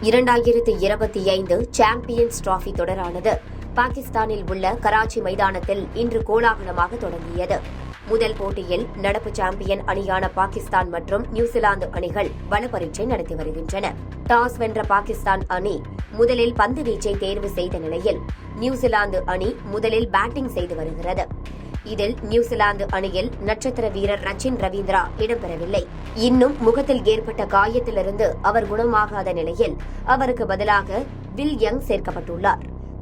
2025 champions trophy தொடரானது பாகிஸ்தானில் உள்ள கராச்சி மைதானத்தில் இன்று கோலாகலமாக தொடங்கியது. முதல் போட்டியில் நடப்பு சாம்பியன் அணியான பாகிஸ்தான் மற்றும் நியூசிலாந்து அணிகள் பலப்பரீட்சை நடத்தி வருகின்றன. டாஸ் வென்ற பாகிஸ்தான் அணி முதலில் பந்து வீச்சை தேர்வு செய்த நிலையில் நியூசிலாந்து அணி முதலில் பேட்டிங் செய்து வருகிறது. இதில் நியூசிலாந்து அணியில் நட்சத்திர வீரர் ரச்சின் ரவீந்திரா இடம்பெறவில்லை. இன்னும் முகத்தில் ஏற்பட்ட காயத்திலிருந்து அவர் குணமாகாத நிலையில் அவருக்கு பதிலாக வில் யங் சேர்க்கப்பட்டுள்ளார்.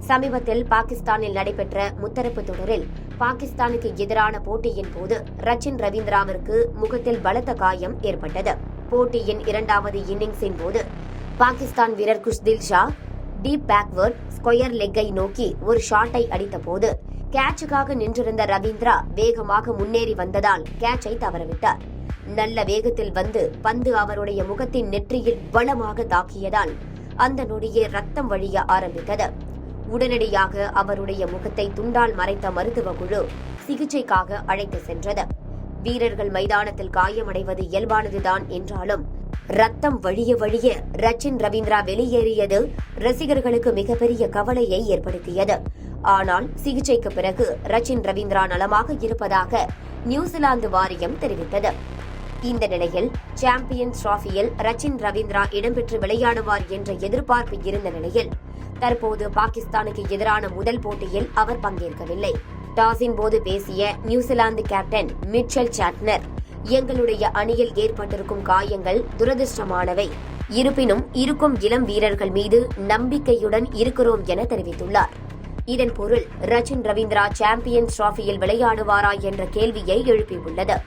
சமீபத்தில் பாகிஸ்தானில் நடைபெற்ற முத்தரப்பு தொடரில் பாகிஸ்தானுக்கு எதிரான போட்டியின் போது ரச்சின் ரவீந்திராவிற்கு முகத்தில் பலத்த காயம் ஏற்பட்டது. போட்டியின் இரண்டாவது இன்னிங்ஸின் போது பாகிஸ்தான் வீரர் Khushdil Shah deep backward square லெக்கை நோக்கி ஒரு ஷாட்டை அடித்தபோது கேட்சுக்காக நின்றிருந்த ரவீந்திரா வேகமாக முன்னேறி வந்ததால் கேட்சை தவறவிட்டார். நல்ல வேகத்தில் வந்து பந்து அவருடைய முகத்தின் நெற்றியில் பலமாக தாக்கியதால் அந்த நொடியே ரத்தம் வழிய ஆரம்பித்தது. உடனடியாக அவருடைய முகத்தை துண்டால் மறைத்த மருத்துவ குழு சிகிச்சைக்காக அழைத்து சென்றது. வீரர்கள் மைதானத்தில் காயமடைவது இயல்பானதுதான் என்றாலும் ரத்தம் வழிய வழிய ரச்சின் ரவீந்திரா வெளியேறியது ரசிகர்களுக்கு மிகப்பெரிய கவலையை ஏற்படுத்தியது. ஆனால் சிகிச்சைக்கு பிறகு ரச்சின் ரவீந்திரா நலமாக இருப்பதாக நியூசிலாந்து வாரியம் தெரிவித்தது. இந்த நிலையில் சாம்பியன்ஸ் டிராபியில் ரச்சின் ரவீந்திரா இடம்பெற்று விளையாடுவார் என்ற எதிர்பார்ப்பு இருந்த நிலையில் தற்போது பாகிஸ்தானுக்கு எதிரான முதல் போட்டியில் அவர் பங்கேற்கவில்லை. டாஸின் போது பேசிய நியூசிலாந்து கேப்டன் மிச்சல் சாட்னர், எங்களுடைய அணியில் ஏற்பட்டிருக்கும் காயங்கள் துரதிருஷ்டமானவை, இருப்பினும் இருக்கும் இளம் வீரர்கள் மீது நம்பிக்கையுடன் இருக்கிறோம் என தெரிவித்துள்ளார். இதன் பொருள் ரச்சின் ரவீந்திரா சாம்பியன்ஸ் டிராபியில் விளையாடுவாரா என்ற கேள்வியை எழுப்பியுள்ளது.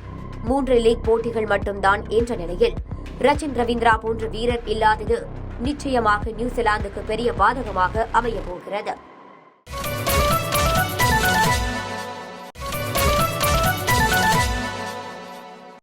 3 லீக் போட்டிகள் மட்டும்தான் என்ற நிலையில் ரச்சின் ரவீந்திரா போன்ற வீரர் இல்லாதது நிச்சயமாக நியூசிலாந்துக்கு பெரிய பாதகமாக அமையப்போகிறது.